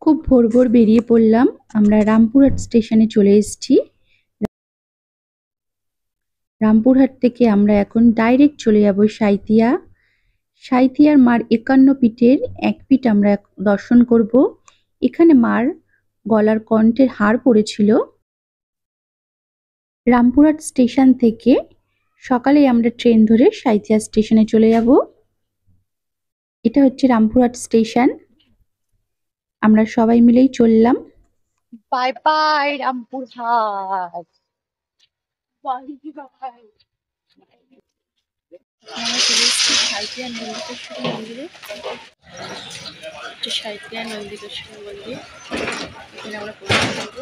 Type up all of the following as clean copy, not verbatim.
খুব ভোর ভোর বেরিয়ে পড়লাম। আমরা রামপুরহাট স্টেশনে চলে এসেছি। রামপুরহাট থেকে আমরা এখন ডাইরেক্ট চলে যাব সাঁইথিয়া। সাঁইথিয়ার মার ৫১ পীঠের এক পীঠ আমরা দর্শন করব। এখানে মার গলার কণ্ঠের হার পড়েছিল। রামপুরহাট স্টেশন থেকে সকালে আমরা ট্রেন ধরে সাঁইথিয়া স্টেশনে চলে যাব। এটা হচ্ছে রামপুরহাট স্টেশন। আমরা সবাই মিলেই চললাম। Bye bye Rampurhat. আমরা চলে এসেছি সাঁইথিয়া নন্দিকেশ্বরী মন্দিরে। সাঁইথিয়া নন্দিকেশ্বরী মন্দির, এখানে আমরা প্রবেশ করবো।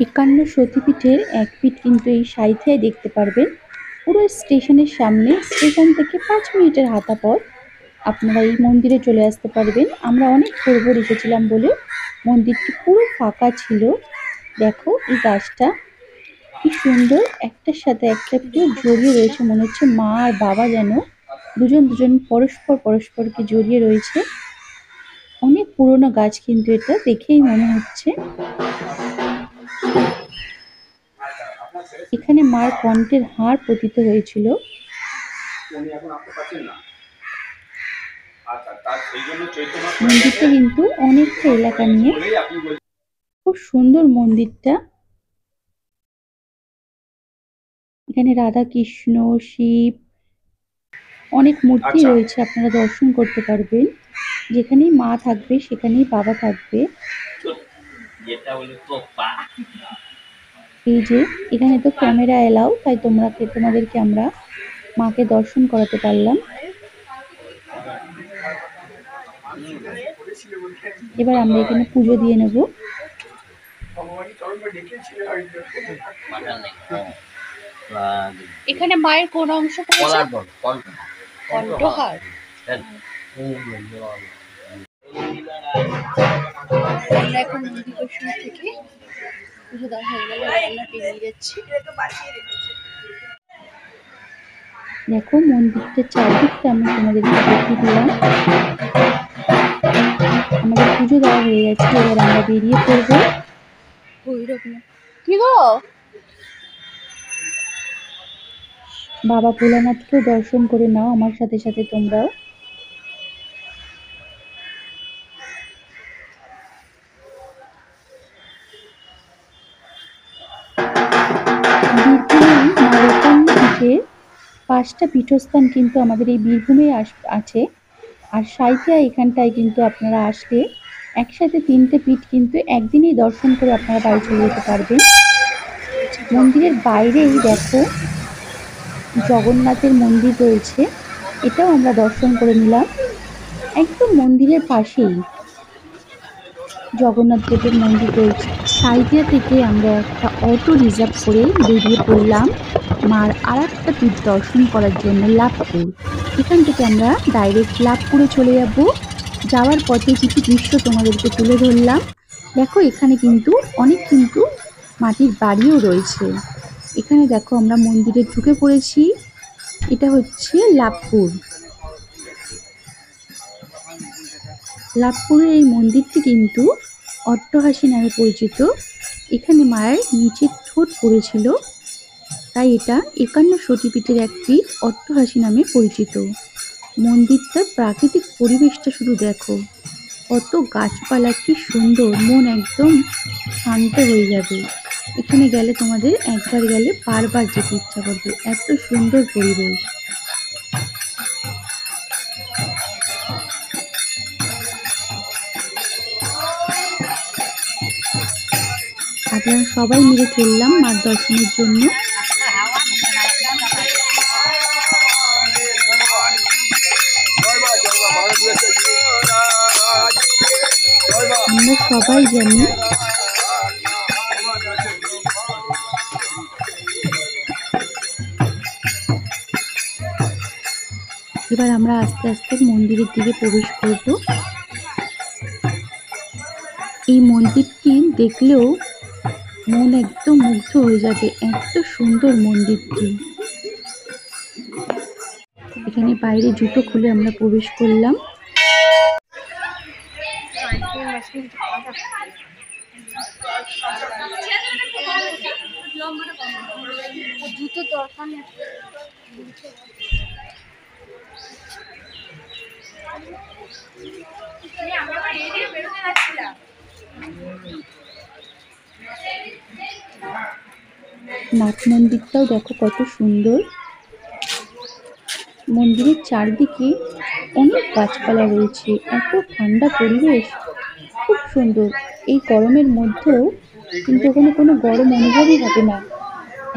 একান্ন সতীপীঠের এক পীঠ কিন্তু এই সাঁইথিয়ায় দেখতে পারবেন। পুরো স্টেশনের সামনে, স্টেশন থেকে ৫ মিনিটের হাঁটা পথ আপনারা এই মন্দিরে চলে আসতে পারবেন। আমরা অনেক ভোর ভোর এসেছিলাম বলে মন্দিরটি পুরো ফাঁকা ছিল। দেখো এই গাছটা কি সুন্দর, একটার সাথে একটা পুরো জড়িয়ে রয়েছে, মনে হচ্ছে মা আর বাবা যেন দুজন পরস্পরকে জড়িয়ে রয়েছে। অনেক পুরনো গাছ কিন্তু এটা দেখেই মনে হচ্ছে। এখানে মার কণ্ঠের হার পতিত হয়েছিল। মন্দিরটা কিন্তু অনেকটা এলাকা নিয়ে, খুব সুন্দর মন্দিরটা। এখানে রাধা কৃষ্ণ, শিব, অনেক মূর্তি রয়েছে, আপনারা দর্শন করতে পারবেন। যেখানেই মা থাকবে সেখানেই বাবা থাকবে। এই যে এখানে তো ক্যামেরা এলাও, তাই তোমাদেরকে আমরা মাকে দর্শন করাতে পারলাম। এবার আমরা এখানে পুজো দিয়ে নেব। এখানে মায়ের কোন অংশ পড়েছে? কণ্ঠহার। আমরা এখন নন্দিকেশ্বর থেকে পুজো দেওয়া হয়ে গেল, আমরা বেরিয়ে যাচ্ছি। দেখো মন্দিরটার চারদিকটা আমি তোমাদেরকে দেখিয়ে দিলাম। আমাদের পুজো দেওয়া হয়ে গেছে, এবার আমরা বেরিয়ে পড়বো। কি গো? বাবা ভোলানাথকেও দর্শন করে নাও আমার সাথে সাথে তোমরাও। বীরভূমের ৫টা পীঠস্থান কিন্তু আমাদের এই বীরভূমে আছে। আর সাঁইথিয়া এখানটায় কিন্তু আপনারা আসলে একসাথে ৩টে পীঠ কিন্তু একদিনেই দর্শন করে আপনারা বাড়ি চলে যেতে পারবেন। মন্দিরের বাইরেই দেখো জগন্নাথের মন্দির রয়েছে, এটাও আমরা দর্শন করে নিলাম। একদম মন্দিরের পাশেই জগন্নাথ দেবের মন্দির রয়েছে। সাঁইথিয়া থেকে আমরা একটা অটো রিজার্ভ করে বেরিয়ে পড়লাম মার আর একটা পীঠ দর্শন করার জন্য, লাভপুর। এখান থেকে আমরা ডাইরেক্ট লাভপুরে চলে যাব। যাওয়ার পথে কিছু দৃশ্য তোমাদেরকে তুলে ধরলাম। দেখো এখানে কিন্তু অনেক মাটির বাড়িও রয়েছে। এখানে দেখো আমরা মন্দিরে ঢুকে পড়েছি। এটা হচ্ছে লাভপুর। লাভপুরের এই মন্দিরটি কিন্তু অট্টহাসি নামে পরিচিত। এখানে মায়ের নিচের ঠোঁট পড়েছিল, তাই এটা ৫১ সতীপীঠের এক পীঠ অট্টহাসি নামে পরিচিত। মন্দিরটার প্রাকৃতিক পরিবেশটা শুধু দেখো, কত গাছপালা, কি সুন্দর, মন একদম শান্ত হয়ে যাবে। এখানে গেলে তোমাদের একবার গেলে বারবার যেতে ইচ্ছা করবে, এত সুন্দর পরিবেশ। আপনারা সবাই মিলে চললাম মার দর্শনের জন্য। আমরা সবাই জানি। এবার আমরা আস্তে আস্তে মন্দিরের দিকে প্রবেশ করব। এই মন্দিরটি দেখলেও মন একদম মুগ্ধ হয়ে যাবে, এত সুন্দর মন্দিরটি। এখানে বাইরে জুতো খুলে আমরা প্রবেশ করলাম। জুতো দরকার নেই। নাট মন্দিরটাও দেখো কত সুন্দর। মন্দিরের চারদিকে অনেক গাছপালা রয়েছে, এত ঠান্ডা পরিবেশ, খুব সুন্দর। এই গরমের মধ্যেও কিন্তু ওখানে কোনো গরম অনুভবই হবে না,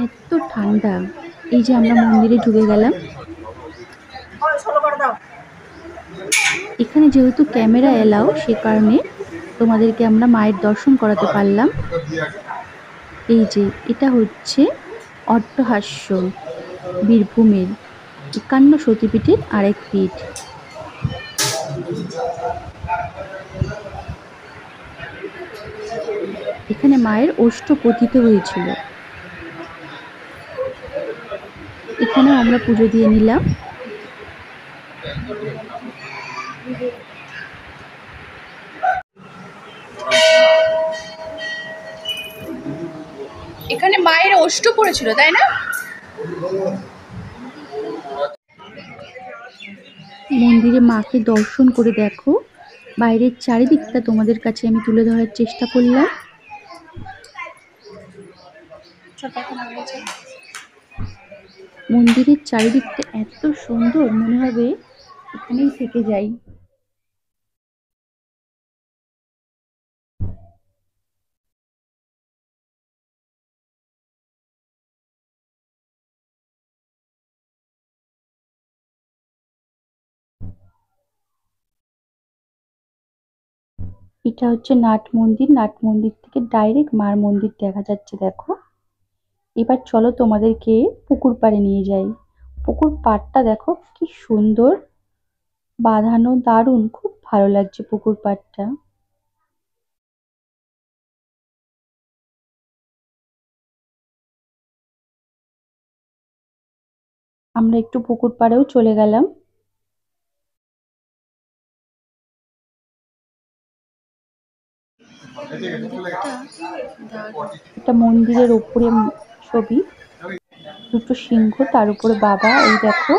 এত ঠান্ডা। এই যে আমরা মন্দিরে ঢুকে গেলাম। এখানে যেহেতু ক্যামেরা এলাও, সে কারণে তোমাদেরকে আমরা মায়ের দর্শন করাতে পারলাম। এই যে এটা হচ্ছে অট্টহাস্য, বীরভূমের ৫১ সতীপীঠের আরেক পীঠ। এখানে মায়ের অষ্টপতিত হয়েছিল। এখানেও আমরা পুজো দিয়ে নিলাম। এখানে মায়ের অষ্ট পড়েছিল, তাই না? মন্দিরে মাকে দর্শন করে দেখো, বাইরের চারিদিকটা তোমাদের কাছে আমি তুলে ধরার চেষ্টা করলাম। মন্দিরের চারিদিকটা এত সুন্দর, মনে হবে এখানেই থেকে যাই। এটা হচ্ছে নাট মন্দির। নাট মন্দির থেকে ডাইরেক্ট মার মন্দির দেখা যাচ্ছে দেখো। এবার চলো তোমাদেরকে পুকুর পাড়ে নিয়ে যাই। পুকুর পাড়টা দেখো কি সুন্দর বাঁধানো, দারুণ, খুব ভালো লাগছে পুকুর পাড়টা। আমরা একটু পুকুর পাড়েও চলে গেলাম। এটা মন্দিরের ওপরে ছবি, দুটো সিংহ, তার উপরে বাবা। এই দেখো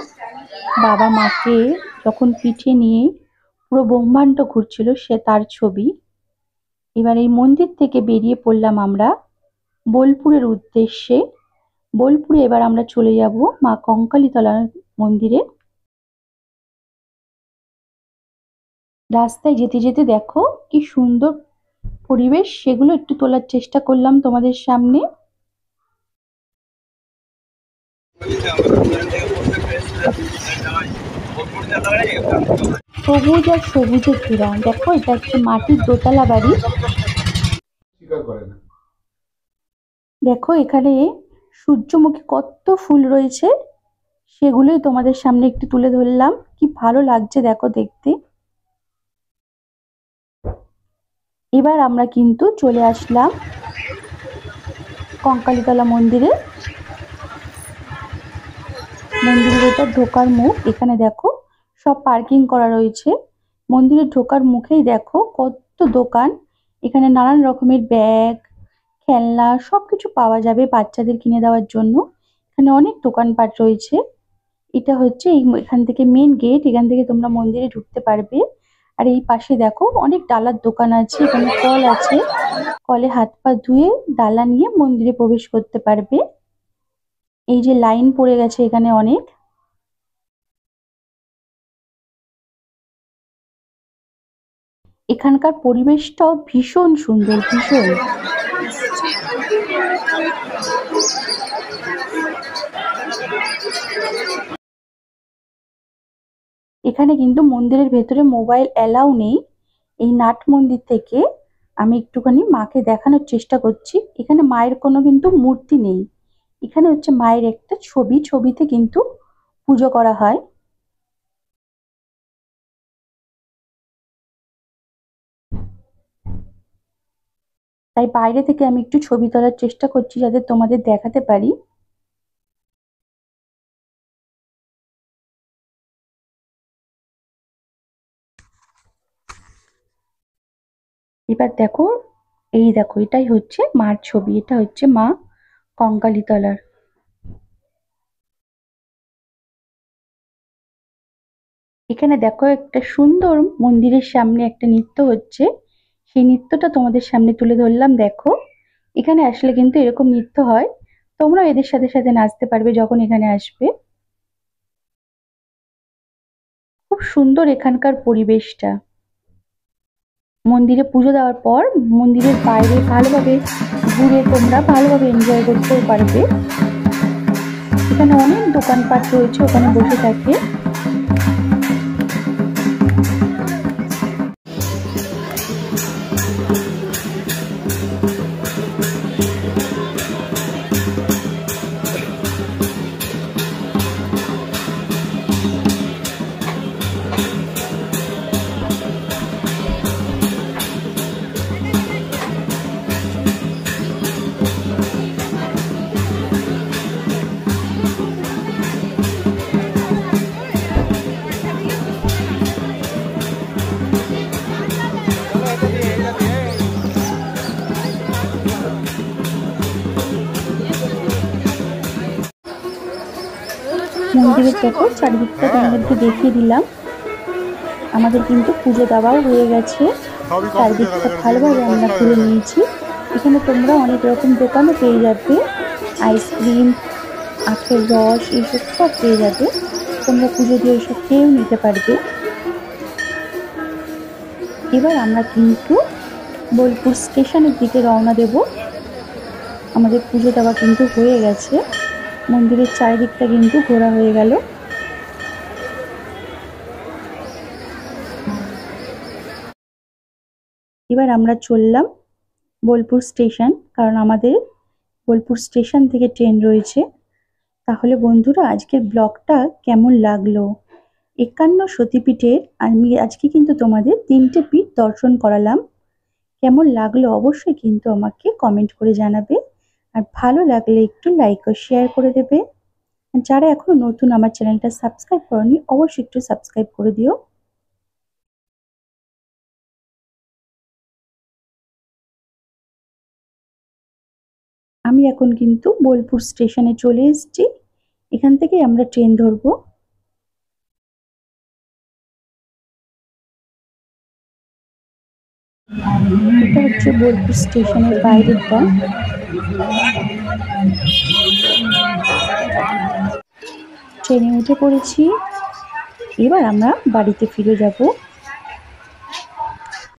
বাবা মাকে যখন পিঠে নিয়ে পুরো ব্রহ্মাণ্ড ঘুরছিল, সে তার ছবি। এবার এই মন্দির থেকে বেরিয়ে পড়লাম আমরা বোলপুরের উদ্দেশ্যে। বোলপুরে এবার আমরা চলে যাব মা কঙ্কালীতলা মন্দিরে। রাস্তায় যেতে যেতে দেখো কি সুন্দর পরিবেশ, সেগুলো একটু তোলার চেষ্টা করলাম তোমাদের সামনে। সবুজ আর সবুজে ঘেরা, দেখো এটা হচ্ছে মাটির দোতলা বাড়ি। দেখো এখানে সূর্যমুখী কত ফুল রয়েছে, সেগুলোই তোমাদের সামনে একটু তুলে ধরলাম। কি ভালো লাগছে দেখো দেখতে। এবার আমরা কিন্তু চলে আসলাম কঙ্কালীতলা মন্দিরে। মন্দিরের এটা ঢোকার মুখ। এখানে দেখো সব পার্কিং করা রয়েছে। মন্দিরে ঢোকার মুখেই দেখো কত দোকান। এখানে নানান রকমের ব্যাগ, খেলনা সবকিছু পাওয়া যাবে বাচ্চাদের কিনে দেওয়ার জন্য। এখানে অনেক দোকানপাট রয়েছে। এটা হচ্ছে এখান থেকে মেন গেট, এখান থেকে তোমরা মন্দিরে ঢুকতে পারবে। আর এই পাশে দেখো অনেক ডালার দোকান আছে, এখানে কল আছে, কলে হাত পা ধুয়ে ডালা নিয়ে মন্দিরে প্রবেশ করতে পারবে। এই যে লাইন পড়ে গেছে এখানে অনেক। এখানকার পরিবেশটাও ভীষণ সুন্দর, ভীষণ। এখানে কিন্তু মন্দিরের ভেতরে মোবাইল এলাও নেই। এই নাট মন্দির থেকে আমি একটুখানি মাকে দেখানোর চেষ্টা করছি। এখানে মায়ের কোনো কিন্তু মূর্তি নেই, এখানে হচ্ছে মায়ের একটা ছবি, ছবিতে কিন্তু পুজো করা হয়। তাই বাইরে থেকে আমি একটু ছবি তোলার চেষ্টা করছি যাতে তোমাদের দেখাতে পারি। এবার দেখো, এই দেখো এটাই হচ্ছে মার ছবি, এটা হচ্ছে মা কঙ্কালীতলার। এখানে দেখো একটা সুন্দর মন্দিরের সামনে একটা নৃত্য হচ্ছে, সেই নৃত্যটা তোমাদের সামনে তুলে ধরলাম। দেখো এখানে আসলে কিন্তু এরকম নৃত্য হয়, তোমরা এদের সাথে সাথে নাচতে পারবে যখন এখানে আসবে। খুব সুন্দর এখানকার পরিবেশটা। মন্দিরে পুজো দেওয়ার পর মন্দিরের বাইরে ভালোভাবে ঘুরে তোমরা ভালোভাবে এনজয় করতেও পারবে। এখানে অনেক দোকানপাট রয়েছে, ওখানে বসে থাকে। মন্দিরের দেখো চারিদিকটা তোমাদেরকে দেখিয়ে দিলাম। আমাদের কিন্তু পুজো দেওয়াও হয়ে গেছে, চারিদিকটা ভালোভাবে আমরা ঘুরে নিয়েছি। এখানে তোমরা অনেক রকম দোকানও পেয়ে যাবে, আইসক্রিম, আখের রস, এইসব সব পেয়ে যাবে। তোমরা পুজো দিয়ে এইসব খেয়েও নিতে পারবে। এবার আমরা কিন্তু বোলপুর স্টেশনের দিকে রওনা দেব। আমাদের পুজো দেওয়া কিন্তু হয়ে গেছে, মন্দিরের চারিদিকটা কিন্তু ঘোরা হয়ে গেল। এবার আমরা চললাম বোলপুর স্টেশন, কারণ আমাদের বোলপুর স্টেশন থেকে ট্রেন রয়েছে। তাহলে বন্ধুরা আজকের ব্লগটা কেমন লাগলো? 51 সতীপীঠের আমি আজকে কিন্তু তোমাদের 3টে পীঠ দর্শন করালাম। কেমন লাগলো অবশ্যই কিন্তু আমাকে কমেন্ট করে জানাবে, আর ভালো লাগলে একটু লাইক ও শেয়ার করে দেবে। আর যারা এখনো নতুন আমার চ্যানেলটা সাবস্ক্রাইব করনি অবশ্যই একটু সাবস্ক্রাইব করে দিও। আমি এখন কিন্তু বোলপুর স্টেশনে চলে এসেছি, এখান থেকে আমরা ট্রেন ধরবো। এটা হচ্ছে বোলপুর স্টেশনের বাইরেটা। ট্রেনে উঠে পড়েছি, এবার আমরা বাড়িতে ফিরে যাব।